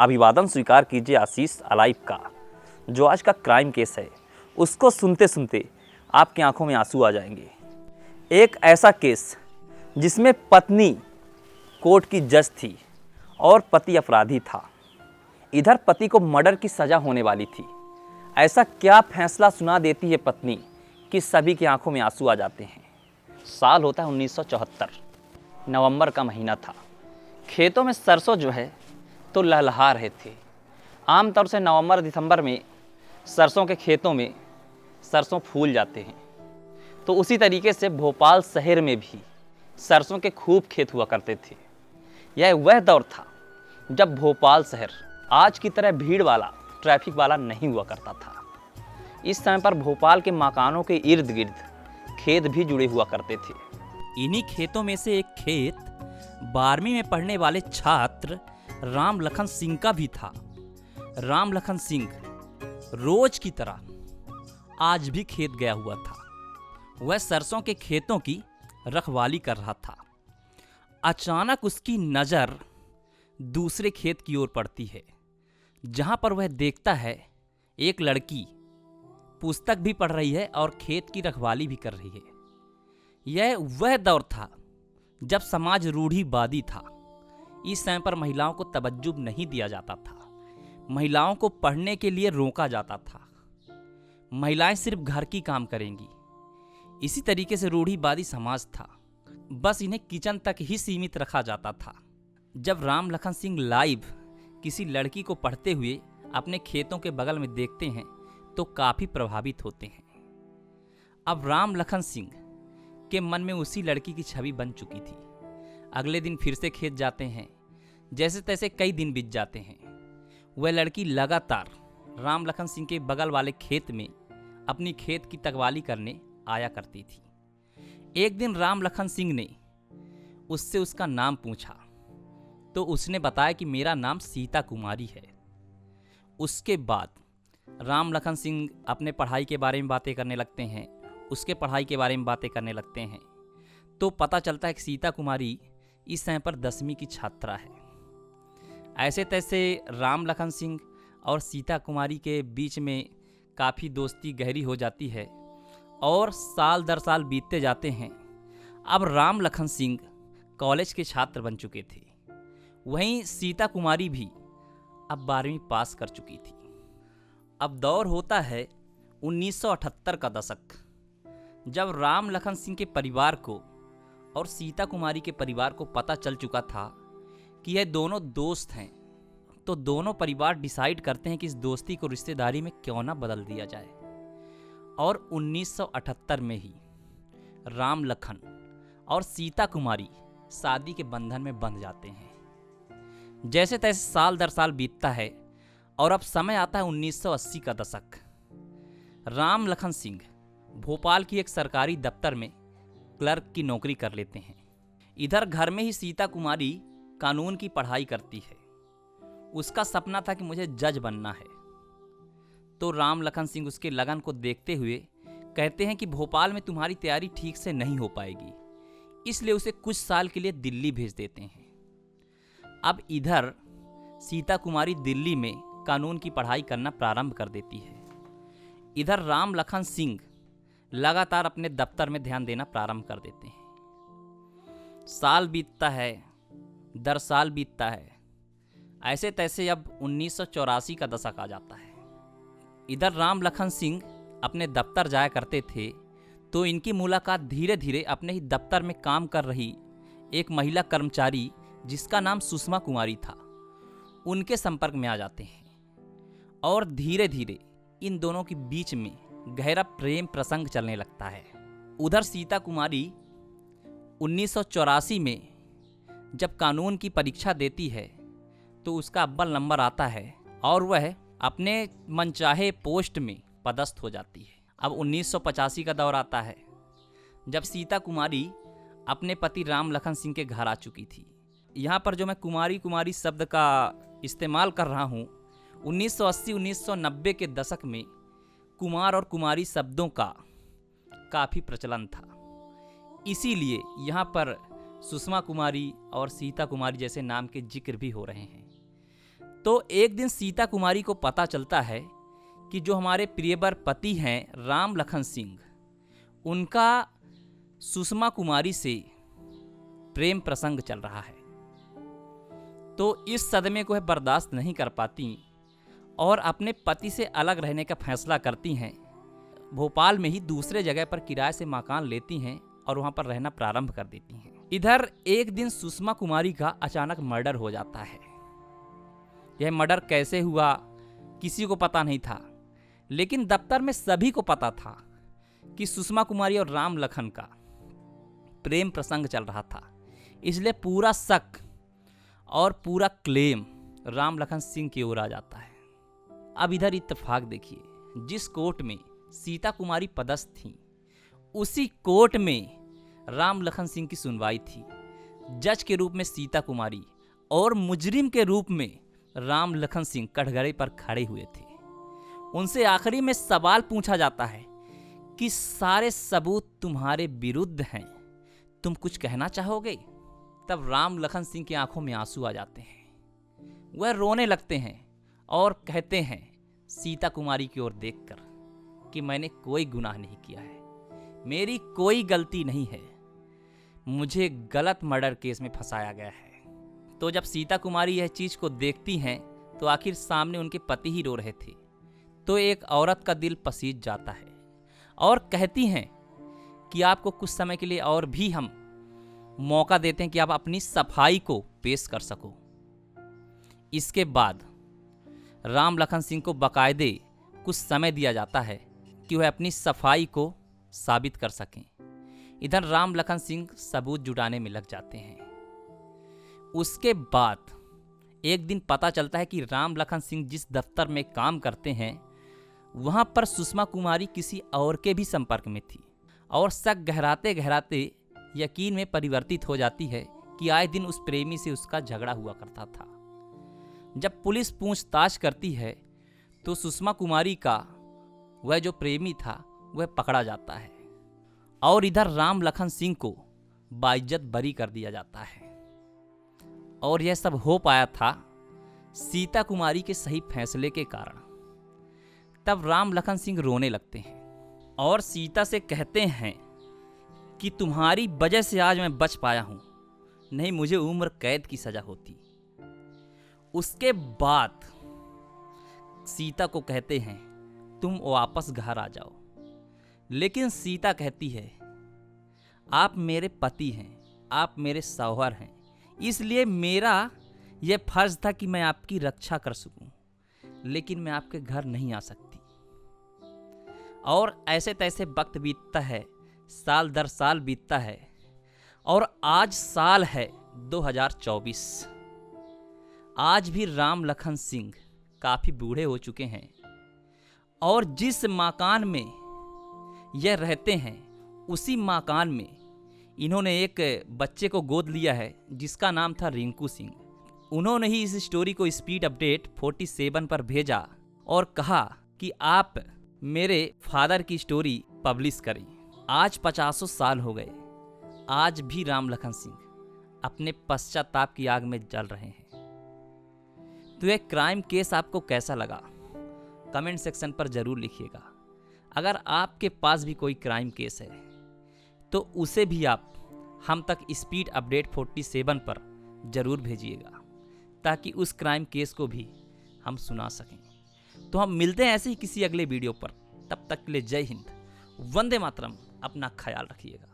अभिवादन स्वीकार कीजिए आशीष अलाइव का। जो आज का क्राइम केस है उसको सुनते सुनते आपकी आंखों में आंसू आ जाएंगे। एक ऐसा केस जिसमें पत्नी कोर्ट की जज थी और पति अपराधी था। इधर पति को मर्डर की सज़ा होने वाली थी। ऐसा क्या फैसला सुना देती है पत्नी कि सभी की आंखों में आंसू आ जाते हैं। साल होता है 1974, नवंबर का महीना था। खेतों में सरसों जो है तो लहलहा रहे थे। आमतौर से नवंबर दिसंबर में सरसों के खेतों में सरसों फूल जाते हैं। तो उसी तरीके से भोपाल शहर में भी सरसों के खूब खेत हुआ करते थे। यह वह दौर था जब भोपाल शहर आज की तरह भीड़ वाला, ट्रैफिक वाला नहीं हुआ करता था। इस समय पर भोपाल के मकानों के इर्द गिर्द खेत भी जुड़े हुआ करते थे। इन्हीं खेतों में से एक खेत 12वीं में पढ़ने वाले छात्र राम लखन सिंह का भी था। राम लखन सिंह रोज की तरह आज भी खेत गया हुआ था। वह सरसों के खेतों की रखवाली कर रहा था। अचानक उसकी नज़र दूसरे खेत की ओर पड़ती है, जहां पर वह देखता है एक लड़की पुस्तक भी पढ़ रही है और खेत की रखवाली भी कर रही है। यह वह दौर था जब समाज रूढ़िवादी था। इस समय पर महिलाओं को तवज्जो नहीं दिया जाता था। महिलाओं को पढ़ने के लिए रोका जाता था। महिलाएं सिर्फ घर की काम करेंगी। इसी तरीके से रूढ़िवादी समाज था। बस इन्हें किचन तक ही सीमित रखा जाता था। जब राम लखन सिंह लाइव किसी लड़की को पढ़ते हुए अपने खेतों के बगल में देखते हैं तो काफ़ी प्रभावित होते हैं। अब राम लखन सिंह के मन में उसी लड़की की छवि बन चुकी थी। अगले दिन फिर से खेत जाते हैं। जैसे तैसे कई दिन बीत जाते हैं। वह लड़की लगातार राम लखन सिंह के बगल वाले खेत में अपनी खेत की तकवाली करने आया करती थी। एक दिन राम लखन सिंह ने उससे उसका नाम पूछा तो उसने बताया कि मेरा नाम सीता कुमारी है। उसके बाद राम लखन सिंह अपने पढ़ाई के बारे में बातें करने लगते हैं। उसके पढ़ाई के बारे में बातें करने लगते हैं तो पता चलता है कि सीता कुमारी इस समय पर 10वीं की छात्रा है। ऐसे तैसे राम लखन सिंह और सीता कुमारी के बीच में काफ़ी दोस्ती गहरी हो जाती है और साल दर साल बीतते जाते हैं। अब राम लखन सिंह कॉलेज के छात्र बन चुके थे। वहीं सीता कुमारी भी अब 12वीं पास कर चुकी थी। अब दौर होता है 1978 का दशक, जब राम लखन सिंह के परिवार को और सीता कुमारी के परिवार को पता चल चुका था कि यह दोनों दोस्त हैं। तो दोनों परिवार डिसाइड करते हैं कि इस दोस्ती को रिश्तेदारी में क्यों ना बदल दिया जाए। और 1978 में ही राम लखन और सीता कुमारी शादी के बंधन में बंध जाते हैं। जैसे तैसे साल दर साल बीतता है और अब समय आता है 1980 का दशक। राम लखन सिंह भोपाल की एक सरकारी दफ्तर में क्लर्क की नौकरी कर लेते हैं। इधर घर में ही सीता कुमारी कानून की पढ़ाई करती है। उसका सपना था कि मुझे जज बनना है। तो राम लखन सिंह उसके लगन को देखते हुए कहते हैं कि भोपाल में तुम्हारी तैयारी ठीक से नहीं हो पाएगी, इसलिए उसे कुछ साल के लिए दिल्ली भेज देते हैं। अब इधर सीता कुमारी दिल्ली में कानून की पढ़ाई करना प्रारंभ कर देती है। इधर राम लखन सिंह लगातार अपने दफ्तर में ध्यान देना प्रारंभ कर देते हैं। साल बीतता है, दर साल बीतता है। ऐसे तैसे अब 1984 का दशक आ जाता है। इधर राम लखन सिंह अपने दफ्तर जाया करते थे तो इनकी मुलाकात धीरे धीरे अपने ही दफ्तर में काम कर रही एक महिला कर्मचारी जिसका नाम सुषमा कुमारी था, उनके संपर्क में आ जाते हैं। और धीरे धीरे इन दोनों के बीच में गहरा प्रेम प्रसंग चलने लगता है। उधर सीता कुमारी 1984 में जब कानून की परीक्षा देती है तो उसका अव्वल नंबर आता है और वह अपने मनचाहे पोस्ट में पदस्थ हो जाती है। अब 1985 का दौर आता है जब सीता कुमारी अपने पति राम लखन सिंह के घर आ चुकी थी। यहाँ पर जो मैं कुमारी कुमारी शब्द का इस्तेमाल कर रहा हूँ, 1980-1990 के दशक में कुमार और कुमारी शब्दों का काफ़ी प्रचलन था। इसीलिए यहाँ पर सुषमा कुमारी और सीता कुमारी जैसे नाम के जिक्र भी हो रहे हैं। तो एक दिन सीता कुमारी को पता चलता है कि जो हमारे प्रियवर पति हैं राम लखन सिंह, उनका सुषमा कुमारी से प्रेम प्रसंग चल रहा है। तो इस सदमे को वह बर्दाश्त नहीं कर पाती और अपने पति से अलग रहने का फैसला करती हैं। भोपाल में ही दूसरे जगह पर किराए से मकान लेती हैं और वहाँ पर रहना प्रारंभ कर देती हैं। इधर एक दिन सुषमा कुमारी का अचानक मर्डर हो जाता है। यह मर्डर कैसे हुआ किसी को पता नहीं था, लेकिन दफ्तर में सभी को पता था कि सुषमा कुमारी और राम लखन का प्रेम प्रसंग चल रहा था। इसलिए पूरा शक और पूरा क्लेम राम लखन सिंह की ओर आ जाता है। अब इधर इत्तेफाक देखिए, जिस कोर्ट में सीता कुमारी पदस्थ थी उसी कोर्ट में राम लखन सिंह की सुनवाई थी। जज के रूप में सीता कुमारी और मुजरिम के रूप में राम लखन सिंह कटघरे पर खड़े हुए थे। उनसे आखिरी में सवाल पूछा जाता है कि सारे सबूत तुम्हारे विरुद्ध हैं, तुम कुछ कहना चाहोगे? तब राम लखन सिंह की आंखों में आंसू आ जाते हैं। वह रोने लगते हैं और कहते हैं सीता कुमारी की ओर देखकर कि मैंने कोई गुनाह नहीं किया है, मेरी कोई गलती नहीं है, मुझे गलत मर्डर केस में फंसाया गया है। तो जब सीता कुमारी यह चीज़ को देखती हैं तो आखिर सामने उनके पति ही रो रहे थे। तो एक औरत का दिल पसीज जाता है और कहती हैं कि आपको कुछ समय के लिए और भी हम मौका देते हैं कि आप अपनी सफाई को पेश कर सको। इसके बाद राम लखन सिंह को बाकायदे कुछ समय दिया जाता है कि वह अपनी सफाई को साबित कर सकें। इधर राम लखन सिंह सबूत जुटाने में लग जाते हैं। उसके बाद एक दिन पता चलता है कि राम लखन सिंह जिस दफ्तर में काम करते हैं वहां पर सुषमा कुमारी किसी और के भी संपर्क में थी और शक गहराते गहराते यकीन में परिवर्तित हो जाती है कि आए दिन उस प्रेमी से उसका झगड़ा हुआ करता था। जब पुलिस पूछताछ करती है तो सुषमा कुमारी का वह जो प्रेमी था वह पकड़ा जाता है और इधर राम लखन सिंह को बाइज्जत बरी कर दिया जाता है। और यह सब हो पाया था सीता कुमारी के सही फैसले के कारण। तब राम लखन सिंह रोने लगते हैं और सीता से कहते हैं कि तुम्हारी वजह से आज मैं बच पाया हूं, नहीं मुझे उम्र कैद की सजा होती। उसके बाद सीता को कहते हैं तुम वापस घर आ जाओ, लेकिन सीता कहती है आप मेरे पति हैं, आप मेरे शौहर हैं, इसलिए मेरा यह फर्ज था कि मैं आपकी रक्षा कर सकूं, लेकिन मैं आपके घर नहीं आ सकती। और ऐसे तैसे वक्त बीतता है, साल दर साल बीतता है और आज साल है 2024। आज भी राम लखन सिंह काफ़ी बूढ़े हो चुके हैं और जिस मकान में यह रहते हैं उसी मकान में इन्होंने एक बच्चे को गोद लिया है जिसका नाम था रिंकू सिंह। उन्होंने ही इस स्टोरी को स्पीड अपडेट 47 पर भेजा और कहा कि आप मेरे फादर की स्टोरी पब्लिश करें। आज 50 साल हो गए, आज भी राम लखन सिंह अपने पश्चाताप की आग में जल रहे हैं। तो यह क्राइम केस आपको कैसा लगा कमेंट सेक्शन पर ज़रूर लिखिएगा। अगर आपके पास भी कोई क्राइम केस है तो उसे भी आप हम तक स्पीड अपडेट 47 पर ज़रूर भेजिएगा ताकि उस क्राइम केस को भी हम सुना सकें। तो हम मिलते हैं ऐसे ही किसी अगले वीडियो पर। तब तक के लिए जय हिंद, वंदे मातरम। अपना ख्याल रखिएगा।